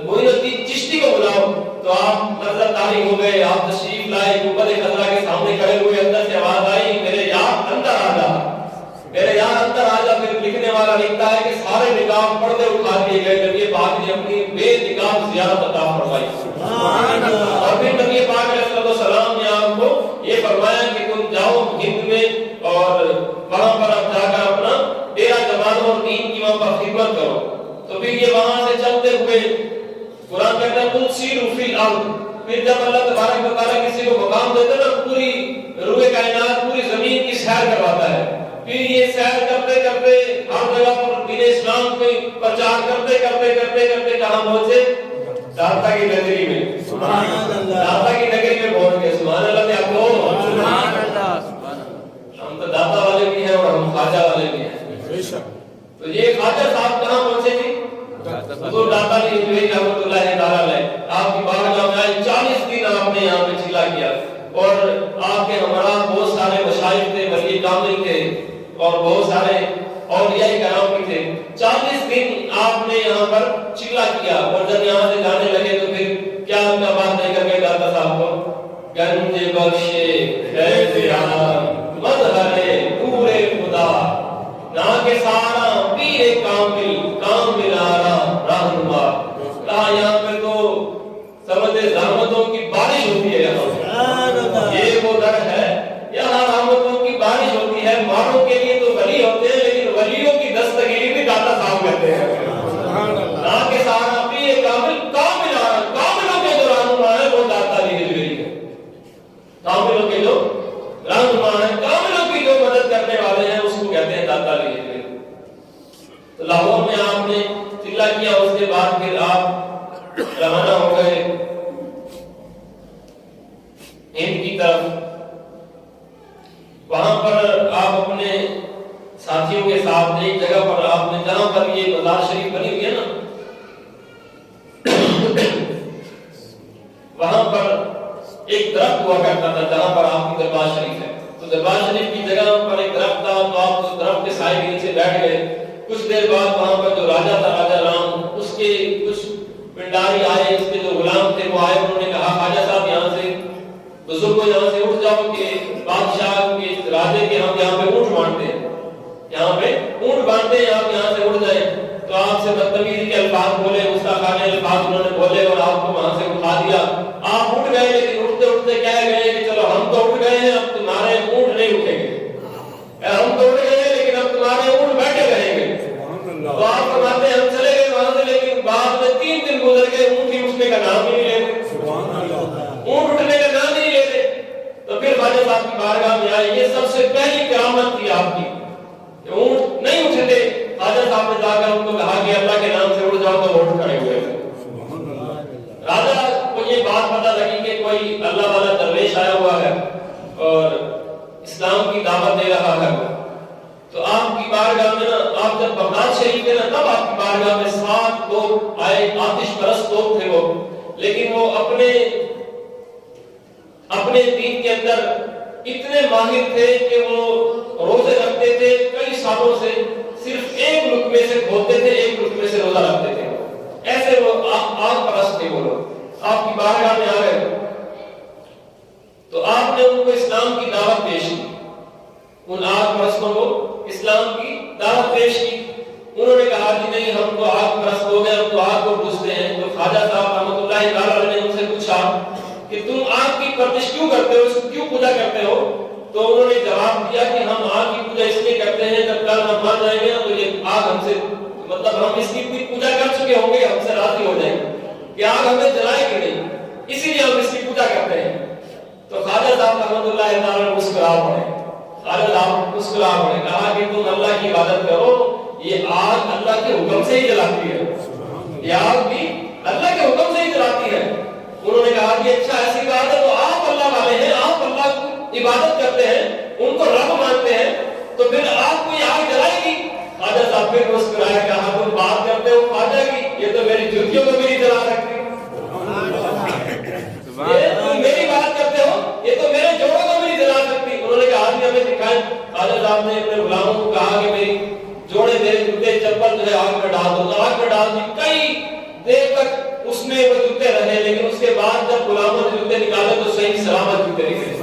معین الدین چشتی کو بلاؤ، تو آپ نظر طاری ہو گئے، آپ تشریف لائے، گنبد خضرا کے سامنے کھڑے ہوئے، اندر سے آواز آئی میرے یار اندر آ جا، میرے یار اندر آ جا، پھر لکھنے والا لکھتا ہے کہ سارے نقاب پردے اٹھا دیے گئے، نبی پاک نے اپنی بے نقاب زیارت عطا فرمائی، اور پھر نبی پاک علیہ السلام نے آپ کو یہ فرمایا کہ تم جاؤ ہند میں اور وہاں پر اب جا کر اپنا ڈیرا جماؤ اور دین کی وہاں پر خدمت کرو، تو پھر یہ وہاں سے چلتے ہوئے قرآن کہتا ہے قل سیروا فی الارض، پھر جب اللہ تبارک و تعالیٰ کسی کو مقام دیتا ہے نا، پوری روئے کائنات پوری زمین کی سیر کرواتا ہے، پھر یہ سیر کرتے کرتے ہر جگہ پر دین اسلام کو پرچار کرتے کرتے کرتے کرتے کہاں پہنچے؟ داتا کی نگری میں، داتا کی نگری میں پہنچ گئے، سبحان اللہ سے آپ لوگ، ہم تو داتا والے بھی ہیں اور ہم خواجہ والے بھی ہیں، تو یہ خواجہ صاحب کہاں پہنچے تھے؟ حضور داتا علی رحمۃ اللہ تعالیٰ علیہ، آپ کی بارگاہ میں آئے، 40 دن آپ نے یہاں پہ چلا کیا، اور آپ کے ہمراہ بہت سارے مشائخ تھے، ولی کامل تھے، اور بہت سارے اولیاء کرام بھی تھے، 40 دن آپ نے یہاں پر چلا کیا، اور جب یہاں سے جانے لگے تو پھر کیا کا بات نہیں کر کے داتا صاحب کو گنج بخشے فیض عالم مظہر نور خدا نا کے سارا پیر کامل کامل آرا رہنما، کہا یہاں پہ تو سمجھے رحمتوں کی بارش ہوتی ہے، یہاں یہ وہ در ہے، یہاں رحمتوں کی بارش ہوتی ہے، ماروں کے لیے تو ولی ہوتے ہیں، لیکن ولیوں کی دستگیری بھی داتا صاحب کہتے ہیں، نا کے سارا پیر کامل کامل آرا، کاملوں کے جو رہنما ہے وہ داتا علی حجویری ہے، کاملوں کے جو رہنما ہے، کاملوں کی جو مدد کرنے والے ہیں اس کو کہتے ہیں داتا علی حجویری۔ تو لاہور میں آپ نے چلا کیا، اس کے بعد پھر آپ روانہ ہو گئے وہاں پر آپ اپنے ساتھیوں کے ساتھ ایک جگہ پر آپ نے جہاں پر یہ مزار شریف بنی ہوئی ہے نا وہاں پر ایک درخت ہوا کرتا تھا جہاں پر آپ کی دربار شریف ہے. تو دربار شریف کی جگہ پر ایک درخت تھا تو آپ اس درخت کے سائے کے نیچے بیٹھ گئے. کچھ دیر بعد وہاں پر جو راجا تھا راجا رام اس کے کچھ پنڈاری آئے, اس کے جو غلام تھے وہ آئے. انہوں نے کہا خواجہ صاحب یہاں سے بزرگوں یہاں سے اٹھ جاؤ کہ بادشاہ کے راجے کے ہم یہاں پہ اونٹ باندھتے ہیں, یہاں پہ اونٹ باندھتے ہیں, آپ یہاں سے اٹھ جائیں. تو آپ سے بدتمیزی کے الفاظ بولے, گستاخانہ الفاظ انہوں نے بولے اور آپ کو وہاں سے اٹھا دیا. آپ اٹھ گئے لیکن اٹھتے اٹھتے کہہ گئے کہ چلو ہم تو اٹھ گئے ہیں, اب تمہارے اونٹ نہیں اٹھیں گے. ہم تو اٹھ گئے ہیں لیکن اب تمہارے اونٹ بیٹھے رہیں گے. تو آپ فرماتے ہیں ہم چلے گئے وہاں سے, لیکن بعد میں 3 دن گزر گئے, اونٹ ہی اٹھنے کا نام ہی نہیں لیتے, اونٹ اٹھنے کا نام ہی نہیں لیتے. تو پھر خواجہ صاحب کی بارگاہ میں آئے. یہ سب سے پہلی کرامت تھی آپ کی کہ اونٹ نہیں اٹھتے. خواجہ صاحب نے جا کر ان کو کہا کہ اللہ کے نام سے اٹھ جاؤ, تو اٹھ کھڑے ہوئے. راجا کو یہ بات پتہ لگی کہ کوئی اللہ والا درویش آیا ہوا ہے اور اسلام کی دعوت دے رہا ہے. تو آپ کی بارگاہ میں نا, آپ جب بغداد شریف تھے نا تب آپ کی بارگاہ میں 7 لوگ آئے, آتش پرست لوگ تھے وہ, لیکن وہ اپنے دین کے اندر اتنے ماہر تھے کہ وہ روزے رکھتے تھے کئی سالوں سے, صرف ایک لقمے سے کھولتے تھے, ایک لقمے سے روزہ رکھتے تھے. ایسے وہ آگ پرست تھے وہ لوگ. آپ کی بارگاہ میں آ گئے تو آپ نے ان کو اسلام کی دعوت پیش کی, ان آگ پرستوں کو اسلام کی دعوت پیش کی. انہوں نے کہا کہ نہیں ہم تو آگ پرست ہو گئے, ہم تو آگ کو پوجتے ہیں. تو خواجہ صاحب رحمۃ اللہ تعالی علیہ نے ان سے پوچھا کہ تم آگ کی پرستش کیوں کرتے ہو, اس کو کیوں پوجا کرتے ہو؟ تو انہوں نے جواب دیا کہ ہم آگ کی پوجا اس لیے کرتے ہیں جب کل ہم مر جائیں گے تو یہ آگ ہم سے, مطلب ہم اس کی پوجا کر چکے ہوں گے, ہم سے راضی ہو جائیں گے کہ آگ ہمیں جلائے گی نہیں, اسی لیے ہم اس کی پوجا کرتے ہیں. تو خواجہ صاحب رحمۃ اللہ تعالی مسکرا پڑے. خواجہ صاحب مسکرا پڑے, کہا کہ تم اللہ کی عبادت کرو, یہ آگ اللہ کے حکم سے ہی جلاتی ہے, یہ آگ بھی اللہ کے حکم سے ہی جلاتی ہے. انہوں نے کہا کہ اچھا ایسی بات ہے, تو آپ اللہ والے ہیں, آپ اللہ کی عبادت کرتے ہیں, ان کو رب مانتے ہیں, تو پھر آپ کو یہ آگ جلائے گی؟ خواجہ صاحب پھر مسکرائے, کہا تم بات کرتے ہو خواجہ کی, یہ تو میری جوتیوں کو بھی نہیں جلا سکتی. یہ تم میری بات کرتے ہو, یہ تو میرے جوڑوں کو بھی نہیں جلا سکتی. انہوں نے کہا آدمی ہمیں دکھائیں. خواجہ صاحب نے اپنے غلاموں کو کہا کہ میری جوڑے میرے جوتے چپل جو ہے آگ میں ڈال دو. آگ میں ڈال دی. کئی دیر تک اس میں وہ جوتے رہے, لیکن اس کے بعد جب غلاموں نے جوتے نکالے تو صحیح سلامت جوتے نکلے.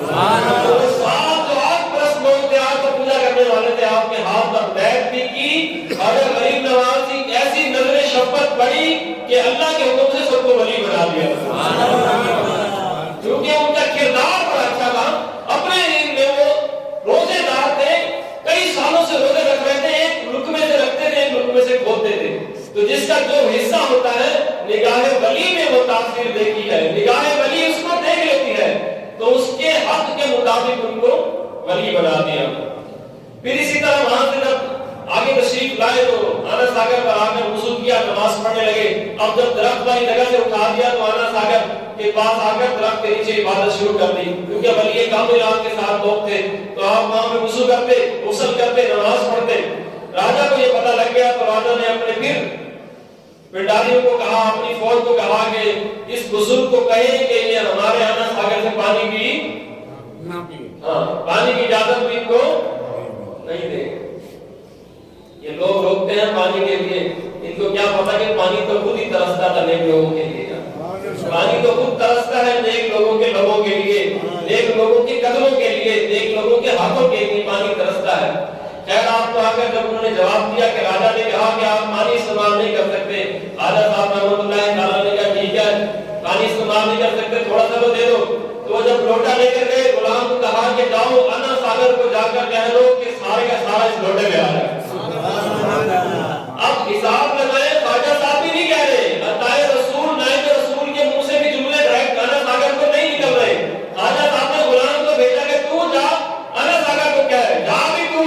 ساتھ جو آگ پرست لوگ تھے, آگ کو پوجا کرنے والے تھے, آپ کے ہاتھ پر بیعت بھی کی اور غریب نواز کی ایسی نظر شفقت پڑی کہ اللہ کے حکم سے سب کو ولی بنا دیا. کیونکہ ان کا کردار بڑا اچھا تھا. اپنے دین میں وہ روزے دار تھے, کئی سالوں سے روزے رکھ رہے تھے, ایک لقمے سے رکھتے تھے, ایک لقمے سے کھولتے تھے. تو جس کا جو حصہ ہوتا ہے نگاہ ولی میں وہ تاثیر دیکھی ہے, نگاہ ولی اس کو دیکھ لیتی ہے, تو اس کے حق کے مطابق ان کو ولی بنا دیا. پھر اسی طرح وہاں سے جب آگے تشریف لائے تو آنا ساگر پر آ کر وضو کیا, نماز پڑھنے لگے. اب جب درخت والی جگہ سے اٹھا دیا تو آنا ساگر کے پاس آ کر درخت کے نیچے عبادت شروع کر دی, کیونکہ ولی کامل آپ کے ساتھ لوگ تھے. تو آپ وہاں پہ وضو کرتے, غسل کرتے, نماز پڑھتے. راجا کو یہ پتہ لگ گیا تو راجا نے اپنے پھر پنڈاریوں کو کہا, اپنی فوج کو کہا کہ اس بزرگ کو کہیں کہ یہ ہمارے آنا ساگر سے پانی کی پانی کی اجازت بھی ان کو نہیں دے. یہ لوگ روکتے ہیں پانی کے لیے, ان کو کیا پتا کہ پانی تو خود ہی ترستا تھا نیک لوگوں کے لیے. پانی تو خود ترستا ہے نیک لوگوں کے لبوں کے لیے, نیک لوگوں کے قدموں کے لیے, نیک لوگوں کے ہاتھوں کے لیے پانی ترستا ہے. خیر آپ کو آگر جب انہوں نے جواب دیا کہ راجا نے کہا کہ آپ پانی استعمال نہیں کر سکتے, راجا صاحب رحمۃ اللہ تعالی نے کہا ٹھیک ہے پانی استعمال نہیں کر سکتے, تھوڑا سا تو دے دو. تو وہ جب لوٹا لے کر گئے, غلام کو کہا کہ جاؤ انا ساگر کو جا کر کہہ دو کہ سارے کا سارا اس لوٹے میں آ جائے. اب حساب لگائے, خواجہ صاحب بھی نہیں کہہ رہے, عطائے رسول نائب رسول کے منہ سے بھی جملے ڈائریکٹ انا ساگر کو نہیں نکل رہے. خواجہ صاحب نے غلام کو بھیجا کہ تو جا انا ساگر کو کہہ رہے, جا بھی تو,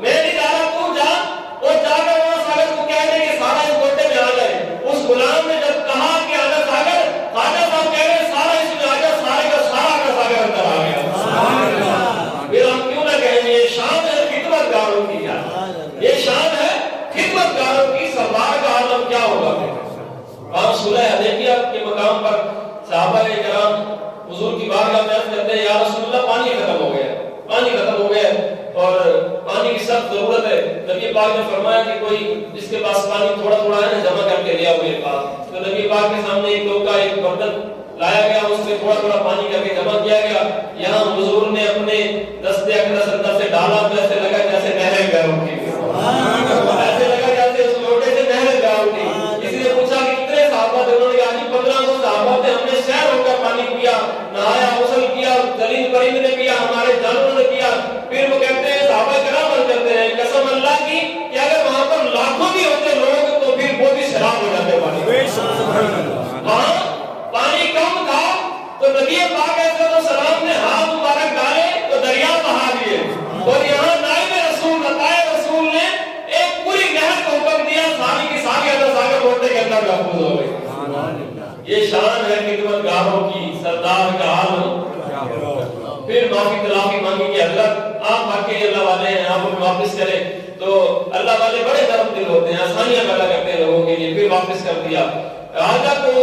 میں نہیں جا رہا, تو جا اور جا کر انا ساگر کو کہہ دے کہ سارا اس لوٹے میں آ جائے. اس غلام نے جب کہا کہ انا ساگر, خواجہ صاحب کہہ رہے سارا اس میں آ جائے, سارے کا سارا انا ساگر اندر آ گیا. پھر ہم کیوں نہ کہیں گے صحابہ کرام حضور کی بارگاہ میں عرض کرتے ہیں یا رسول اللہ پانی ختم ہو گیا، پانی ختم ہو گیا اور پانی کی سخت ضرورت ہے۔ نبی پاک نے فرمایا کہ کوئی جس کے پاس پانی تھوڑا تھوڑا ہے نا جمع کر کے لیا میرے پاس۔ تو نبی پاک کے سامنے ایک لوگ کا ایک برتن لایا گیا، اس میں تھوڑا تھوڑا پانی کر کے جمع کیا گیا۔ یہاں حضور نے اپنے دستے اقدس اندر سے ڈالا تو ایسے لگا جیسے نہر بہہ اٹھی، ایسے لگا جیسے اس لوٹے سے نہر بہہ اٹھی۔ کسی نے پوچھا کہ کتنے صحابہ تھے؟ انہوں نے کہا جی 1500 صحابہ تھے، ہم نے سیر ہو کر پانی پیا، نہایا، غسل کیا، زلیل پرند نے پیا، ہمارے جانوروں نے پیا۔ پھر وہ کہتے ہیں صحابہ کرام عرض کرتے ہیں قسم اللہ کی کہ اگر وہاں پر لاکھوں بھی ہوتے لوگ تو پھر وہ بھی شراب ہو جاتے پانی۔ وہاں پانی کم تھا تو نبی پاک علیہ السلام نے ہاتھ مبارک ڈالے تو دریا بہا دیے، اور یہاں نائب رسول عطائے رسول نے ایک پوری نہر کو حکم دیا، ساری کی ساری اندر ساگر ہوتے کے اندر محفوظ ہو گئی۔ یہ شان ہے خدمت گاروں کی، سردار کا عالم۔ پھر معافی تلافی مانگی کہ حضرت آپ واقعی اللہ والے ہیں، آپ ہمیں واپس کریں۔ تو اللہ والے بڑے نرم دل ہوتے ہیں، آسانیاں پیدا کرتے ہیں لوگوں کے لیے۔ پھر واپس کر دیا۔ راجا کو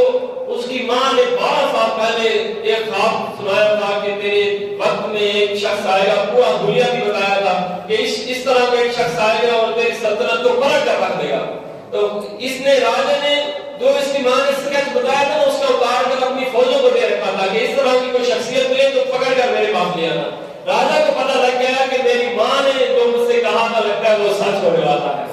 اس کی ماں نے 12 سال پہلے ایک خواب سنایا تھا کہ تیرے وقت میں ایک شخص آئے گا، پورا دنیا بھی بتایا تھا کہ اس طرح کا ایک شخص آئے گا اور تیری سلطنت کو پلٹ کر رکھ دے گا۔ تو اس نے راجا نے جو اس کی ماں نے اسکیچ بتایا تھا اس کا اتار کر اپنی فوجوں کو دے رکھا تھا کہ اس طرح کی کوئی شخصیت ملے تو پکڑ کر میرے پاس لے آنا۔ راجا کو پتہ لگ گیا کہ میری ماں نے جو مجھ سے کہا تھا لگتا ہے وہ سچ ہونے والا ہے،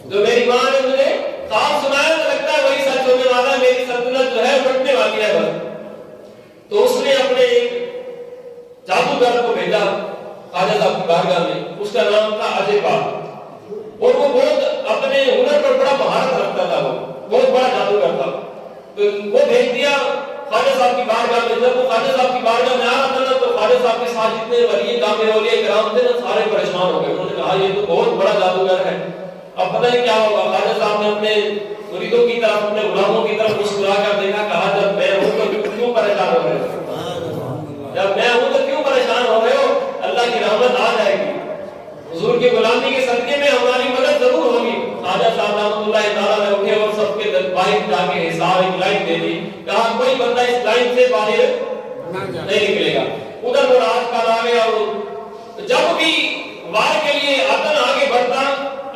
جو میری ماں نے مجھے خواب سنایا تو لگتا ہے وہی سچ ہونے والا ہے، میری سلطنت جو ہے بٹنے والی ہے بس۔ تو اس نے اپنے ایک جادوگر کو بھیجا خواجہ صاحب کی بارگاہ میں، اس کا نام تھا اجے پال، اور وہ بہت اپنے ہنر پر بڑا مہارت رکھتا تھا، وہ بہت بڑا جادوگر تھا۔ تو وہ بھیج دیا خواجہ صاحب کی بارگاہ میں۔ جب وہ خواجہ صاحب کی بارگاہ میں آ رہا تھا نا تو خواجہ صاحب کے ساتھ جتنے ولی کامل اولیاء کرام تھے نا سارے پریشان ہو گئے۔ انہوں نے کہا یہ تو بہت بڑا جادوگر ہے، اب پتہ نہیں کیا ہوگا۔ خواجہ صاحب نے اپنے مریدوں کی طرف، اپنے غلاموں کی طرف مسکرا کر دیکھا، کہا جب میں ہوں تو کیوں پریشان ہو رہے ہو؟ جب میں ہوں تو کیوں پریشان ہو رہے ہو؟ اللہ کی رحمت آ جائے گی، حضور کی غلامی کے صدقے میں ہماری مدد ضرور ہوگی۔ خواجہ صاحب رحمۃ اللہ تعالیٰ نے اٹھے اور سب کے باہر جا کے حساب ایک لائن دے دی، کہا کوئی بندہ اس لائن سے باہر نہیں نکلے گا۔ ادھر وہ راج کا آ گیا، اور جب بھی وار کے لیے عدن آگے بڑھتا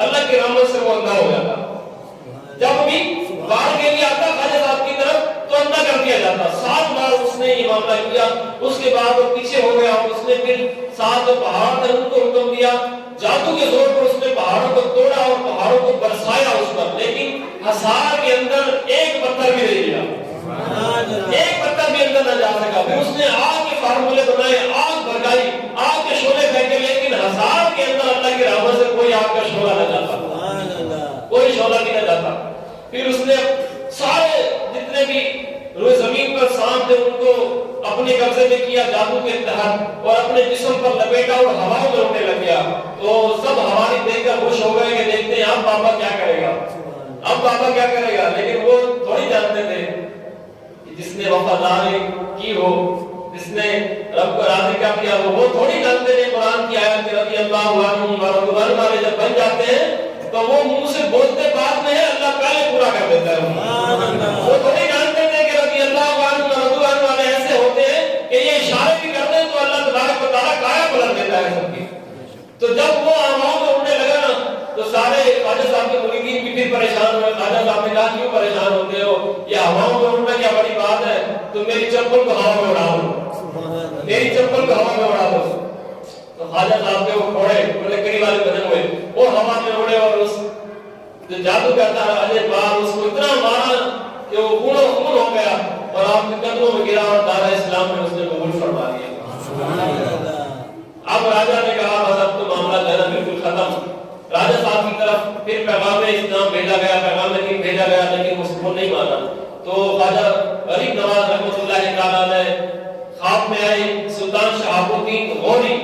اللہ کی رحمت سے وہ اندھا ہو جاتا، جب بھی وار کے لیے آتا خواجہ صاحب کی طرف تو اندھا کر دیا جاتا۔ 7 بار اس نے یہ معاملہ کیا، اس کے بعد وہ پیچھے ہو گیا، اور اس نے پھر 7 پہاڑ تھے ان کو حکم دیا، جادو کے زور پر اس نے پہاڑوں کو توڑا اور پہاڑوں کو برسایا اس پر، لیکن حصار کے اندر ایک پتھر بھی نہیں گرا، ایک پتھر بھی اندر نہ جا سکا۔ پھر اس نے آگ کے فارمولے بنائے، آگ بھڑکائی، آگ کے شعلے پھینکے، لیکن حصار کے اندر اللہ کی رحمت سے کوئی آگ کا شعلہ نہ جاتا، کوئی شعلہ بھی نہ جاتا۔ پھر اس نے سارے جتنے بھی روئے زمین پر سانپ تھے ان کو اپنے قبضے میں کیا جادو کے تحت، اور اپنے جسم پر لپیٹا اور ہواؤں میں اڑنے لگ گیا۔ تو سب ہواری دیکھ کر خوش ہو گئے کہ دیکھتے ہیں اب بابا کیا کرے گا، اب بابا کیا کرے گا۔ لیکن وہ تھوڑی جانتے تھے کہ جس نے وفاداری کی ہو، جس نے رب کو راضی کیا وہ تھوڑی جانتے تھے قرآن کی آیت رضی اللہ عنہم ورضوان والے جب بن جاتے ہیں تو وہ منہ سے بولتے بات میں ہے اللہ پہلے پورا کر دیتا ہے۔ وہ تھوڑی جانتے تھے کہ رضی اللہ عنہم ورضوان والے ایسے ہوتے ہیں کہ یہ اشارے بھی کرتے ہیں تو اللہ تبارک و تعالیٰ کایا پلٹ دیتا ہے سب کی۔ تو جب وہ ہواؤں میں اڑنے لگا نا تو سارے خواجہ صاحب کے مریدین بھی پھر پریشان ہوئے۔ خواجہ صاحب نے کہا کیوں پریشان ہوتے ہو، یہ ہواؤں میں اڑنا کیا بڑی بات ہے، تو میری چپل کو ہوا میں اڑا دو، میری چپل کو ہوا میں اڑا دو۔ تو خواجہ صاحب کے وہ گھوڑے بڑے کڑی والے بنے ہوئے وہ ہوا میں اڑے، اور اس جو جادو کرتا ہے اجے بار اس کو اتنا مارا کہ وہ خون و خون ہو گیا اور آپ کے قدموں میں گرا اور دارا اسلام میں اس نے قبول فرما لیا۔ اب راجہ نے کہا بس اب تو معاملہ جو ہے نا بالکل ختم۔ راجہ صاحب کی طرف پھر پیغام اسلام بھیجا گیا، پیغام دین بھیجا گیا، لیکن اس کو نہیں مانا۔ تو خواجہ غریب نواز رحمۃ اللہ تعالیٰ نے خواب میں آئے سلطان شہاب الدین غوری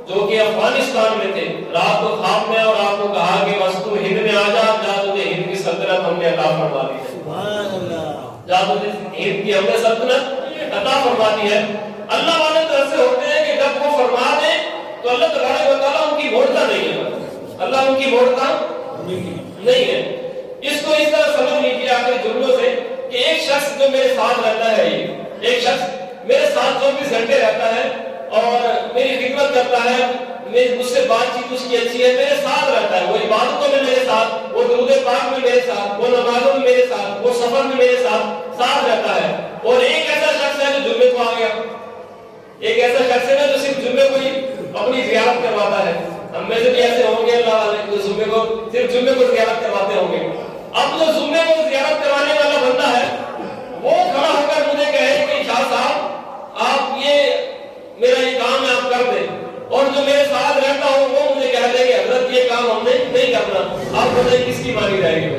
جو کہ افغانستان میں تھے، رات کو خواب میں اور آپ کو کہا کہ بس تو ہند میں آ جا، جا تجھے ہند کی سلطنت ہم نے عطا فرما دی ہے۔ سبحان اللہ، جا تجھے ہند کی ہم نے سلطنت عطا فرما دی ہے۔ اللہ والے تو ایسے ہوتے ہیں کہ جب وہ فرما دیں تو اللہ تبارک و تعالیٰ ان کی موڑتا نہیں ہے، اللہ ان کی موڑتا نہیں ہے۔ اس کو اس طرح سمجھ لیجیے آخر جملوں سے کہ ایک شخص جو میرے ساتھ رہتا ہے ایک شخص میرے ساتھ 24 گھنٹے رہتا ہے اور میری خدمت کرتا ہے، مجھ سے بات چیت اس کی اچھی ہے، میرے ساتھ رہتا ہے، وہ عبادتوں میں میرے ساتھ، وہ درود پاک میں میرے ساتھ، وہ نمازوں میں میرے ساتھ، وہ سفر میں میرے ساتھ رہتا ہے. اور ایک ایسا شخص ہے جو جمعے کو آ گیا، ایک ایسا شخص ہے نا جو صرف جمعے کو ہی اپنی زیارت کرواتا ہے. ہم میں سے بھی ایسے ہوں گے اللہ والے جو صرف جمعے کو زیارت کرواتے ہوں گے. اب جو جمعے کو زیارت کروانے والا بندہ ہے وہ کھڑا ہو کر مجھے کہے کہ شاہ صاحب آپ یہ میرا یہ کام ہے آپ کر دیں، اور جو میرے ساتھ رہتا ہو وہ مجھے کہہ دے کہ حضرت یہ کام ہم نے نہیں کرنا. آپ بتائیں کس کی مانی رہے گی؟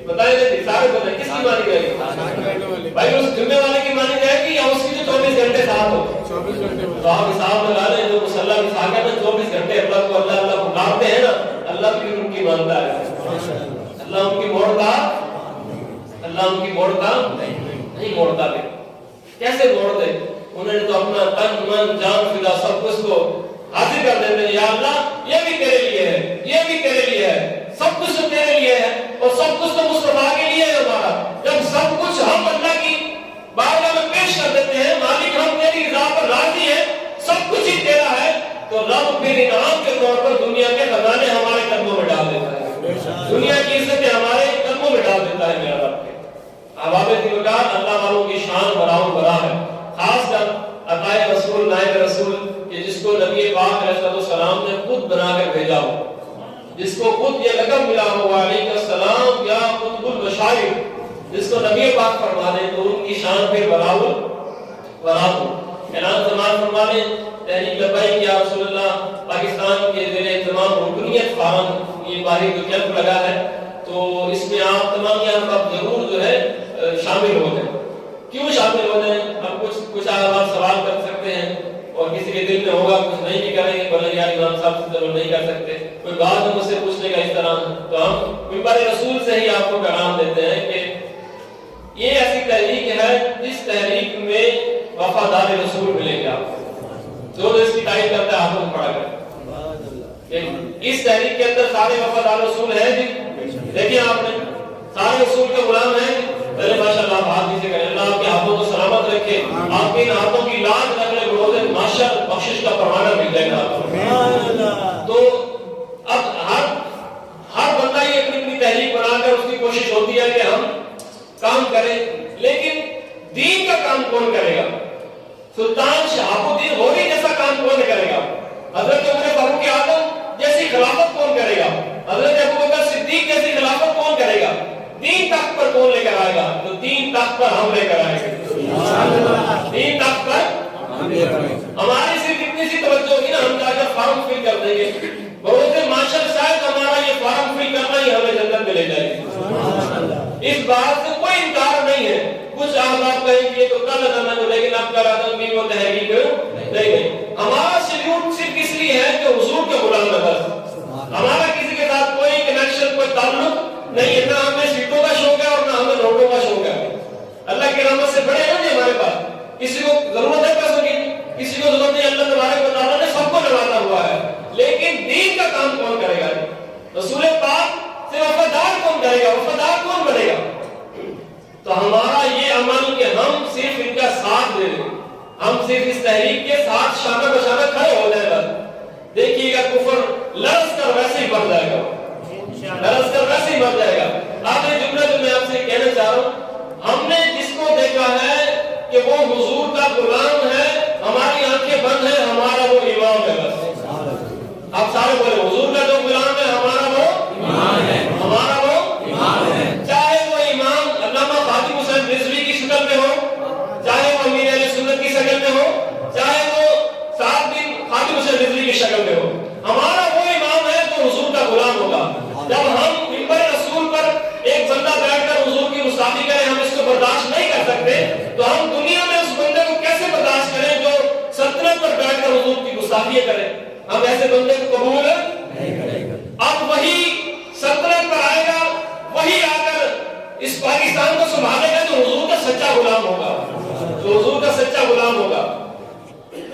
بتائیں سارے بتائیں کس کی مانی رہے گی؟ بھائی اس جمعے والے کی مانی رہے گی یا اس کی جو 24 گھنٹے ساتھ ہو؟ تو آپ حساب لگا لیں جو مسلح کی ساکت میں 24 گھنٹے اللہ کو اللہ اللہ پکارتے ہیں نا، اللہ بھی ان کی مانتا ہے. اللہ ان کی موڑتا، اللہ ان کی موڑتا نہیں موڑتا. بھی کیسے موڑ دے؟ انہوں نے تو اپنا تن من جان فدا سب کچھ کو حاضر کر دیتے ہیں. یا اللہ یہ بھی تیرے لیے ہے، یہ بھی تیرے لیے ہے، سب کچھ تو تیرے لیے ہے اور سب کچھ تو مصطفیٰ کے لیے ہے ہمارا. جب سب کچھ ہم اللہ کی بارگاہ میں پیش کر دیتے ہیں، مالک ہم تیری رضا پر راضی ہیں، سب کچھ ہی تیرا ہے، تو رب پھر انعام کے طور پر دنیا کے خزانے ہمارے قدموں میں ڈال دیتا ہے، دنیا کی عزتیں ہمارے قدموں میں ڈال دیتا ہے. میرا رب کے احباب دیوکار اللہ والوں کی شان براؤں برا ہے. خاص کر عطائے رسول نائب رسول کہ جس کو نبی پاک علیہ السلام نے خود بنا کر بھیجا ہو، جس کو خود یہ لقب ملا ہو علیہ السلام یا قطب البشائر، جس کو نبی پاک فرما دیں تو ان کی شان پھر براؤں اعلان زمان فرمانے. تحریک لبیک یا رسول اللہ پاکستان کے زیر اہتمام رکنیت فارم یہ باہر جو کیمپ لگا ہے، تو اس میں آپ تمام یہاں آپ ضرور جو ہے شامل ہو جائیں. کیوں شامل ہو جائیں؟ اب کچھ آپ سوال کر سکتے ہیں اور کسی کے دل میں ہوگا کچھ نہیں بھی کریں گے، بولے یار امام صاحب سے ضرور نہیں کر سکتے، کوئی بات ہے مجھ سے پوچھنے کا اس طرح، تو ہم منبر رسول سے ہی آپ کو پیغام دیتے ہیں کہ یہ ایسی تحریک ہے جس تحریک میں وفادار رسول ملیں گے. آپ جو اس کی تعریف کرتا ہے ہاتھوں میں پڑا کر، اس تحریک کے اندر سارے وفادار رسول ہیں جی. دیکھیں آپ نے سارے رسول کے غلام ہیں. ماشاءاللہ بات دیجیے کہ اللہ آپ کے ہاتھوں کو سلامت رکھے، آپ کے ہاتھوں کی لاج رکھنے بروز معاشر بخشش کا پروانہ مل جائے گا. تو اب ہر بندہ یہ اپنی اپنی تحریک بنا کر اس کی کوشش ہوتی ہے کہ ہم کام کریں، لیکن دین کا کام کون کرے گا؟ سلطان شہاب الدین غوری جیسا کام کون کرے گا؟ حضرت عمر فاروق اعظم جیسی خلافت کون کرے گا؟ حضرت ابوبکر صدیق جیسی خلافت کون کرے گا؟ دین تخت پر کون لے کر آئے گا؟ تو دین تخت پر ہم لے کر آئیں گے. دین تخت پر ہماری صرف اتنی سی توجہ ہوگی نا، ہم جا کر فارم فل کر دیں گے، بروز معاشر شاید ہمارا یہ فارم فل کرنا ہی ہمیں جنت میں لے جائے گی. اس بات سے کوئی انکار نہیں ہے. کچھ آپ کہیں کہ یہ تو کل کرنا ہے، لیکن اب کل آدم بھی وہ تحریک نہیں گئی. ہمارا سلیوٹ صرف اس لیے ہے کہ حضور کے غلام نظر، ہمارا کسی کے ساتھ کوئی کنیکشن کوئی تعلق نہیں ہے، نہ ہمیں سیٹوں کا شوق ہے اور نہ ہمیں نوٹوں کا شوق ہے. اللہ کی رحمت سے بڑے ہیں ہمارے پاس، کسی کو ضرورت ہے پیسوں کی، کسی کو ضرورت نہیں. اللہ تبارک و تعالیٰ نے سب کو نوازا ہوا ہے، لیکن دین کا کام کون کرے گا؟ رسول پاک سے وفادار کون کرے گا؟ وفادار کون بنے گا؟ تو ہمارا یہ عمل کہ ہم صرف ان کا ساتھ دے دیں، ہم صرف اس تحریک کے ساتھ شانہ بشانہ کھڑے ہو جائیں بس. دیکھیے گا کفر لرز کر ویسے ہی بڑھ جائے گا، لرز کر ویسے ہی بڑھ جائے گا. آخری جملہ جو میں آپ سے کہنا چاہ رہا ہوں، ہم نے جس کو دیکھا ہے کہ وہ حضور کا غلام ہے، ہماری آنکھیں بند ہیں، ہمارا وہ امام ہے. بس آپ سارے بولے حضور کا جو غلام ہے ہمارا وہ امام ہے، ہمارا وہ امام ہے. چاہے وہ امام علامہ خادم حسین رضوی کی شکل میں ہو، چاہے وہ امیر اہل سنت کی شکل میں ہو، چاہے وہ سعد بن خادم حسین رضوی کی شکل میں ہو، ہمارا وہ امام ہے جو حضور کا غلام ہوگا. جب ہم منبر رسول پر ایک بندہ بیٹھ کر حضور کی گستاخی کریں، ہم اس کو برداشت نہیں کر سکتے، تو ہم دنیا میں اس بندے کو کیسے برداشت کریں جو سلطنت پر بیٹھ کر حضور کی گستاخی کرے؟ ہم ایسے بندے کو قبول نہیں کریں گے. اب وہی سلطنت پر آئے گا، وہی آ کر اس پاکستان کو سنبھالے گا جو حضور کا سچا غلام ہوگا، جو حضور کا سچا غلام ہوگا،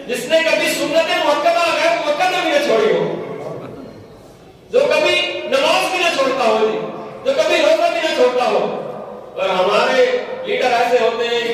جس نے کبھی سنت مؤکدہ غیر مؤکدہ بھی نہ چھوڑی ہو، جو کبھی نماز بھی نہ چھوڑتا ہو، جو کبھی روزہ بھی نہ چھوڑتا ہو. اور ہمارے لیڈر ایسے ہوتے ہیں کہ